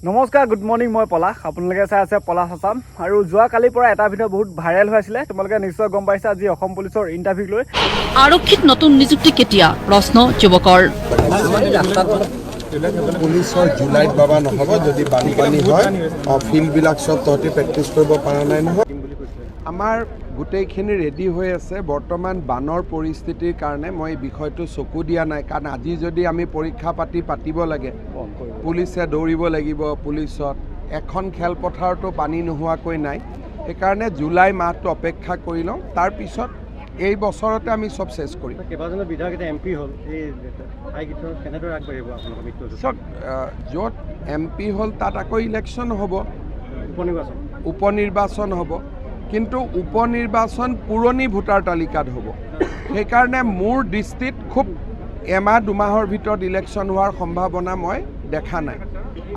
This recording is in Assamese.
নমস্কাৰ, গুড মৰ্নিং। মই পলাশ, আপোনালোকে চাই আছে পলাশ আছাম। আৰু যোৱাকালিৰ পৰা এটা ভিডিঅ' বহুত ভাইৰেল হৈ আছিলে, তোমালোকে নিশ্চয় গম পাইছা। আজি অসম পুলিচৰ ইণ্টাৰভিউক লৈ আৰক্ষীত নতুন নিযুক্তি কেতিয়া, প্ৰশ্ন যুৱকৰ। পুলিচৰ জুলাইত বাবা নহ'ব যদি বানপানী হয়। ফিল্ডবিলাক চব তহঁতি প্ৰেক্টিচ কৰিব পৰা নাই নহয়। আমাৰ গোটেইখিনি ৰেডি হৈ আছে। বৰ্তমান বানৰ পৰিস্থিতিৰ কাৰণে মই এই বিষয়টো চকু দিয়া নাই, কাৰণ আজি যদি আমি পৰীক্ষা পাতিব লাগে, পুলিচে দৌৰিব লাগিব। পুলিচত এখন খেলপথাৰতো পানী নোহোৱাকৈ নাই। সেইকাৰণে জুলাই মাহটো অপেক্ষা কৰি লওঁ, তাৰপিছত এই বছৰতে আমি চব চেছ কৰিম। কেইবাজনো বিধায়ক এতিয়া MP হ'ল, এই ঠাইকেইটাত কেনেদৰে আগবাঢ়িব আপোনালোকৰ মিত্ৰজোঁট? চব য'ত MP হ'ল তাত আকৌ ইলেকশ্যন হ'ব, উপনিৰ্বাচন হ'ব। কিন্তু উপনিৰ্বাচন পুৰণি ভোটাৰ তালিকাত হ'ব। সেইকাৰণে মোৰ দৃষ্টিত খুব এমাহ দুমাহৰ ভিতৰত ইলেকশ্যন হোৱাৰ সম্ভাৱনা মই দেখা নাই।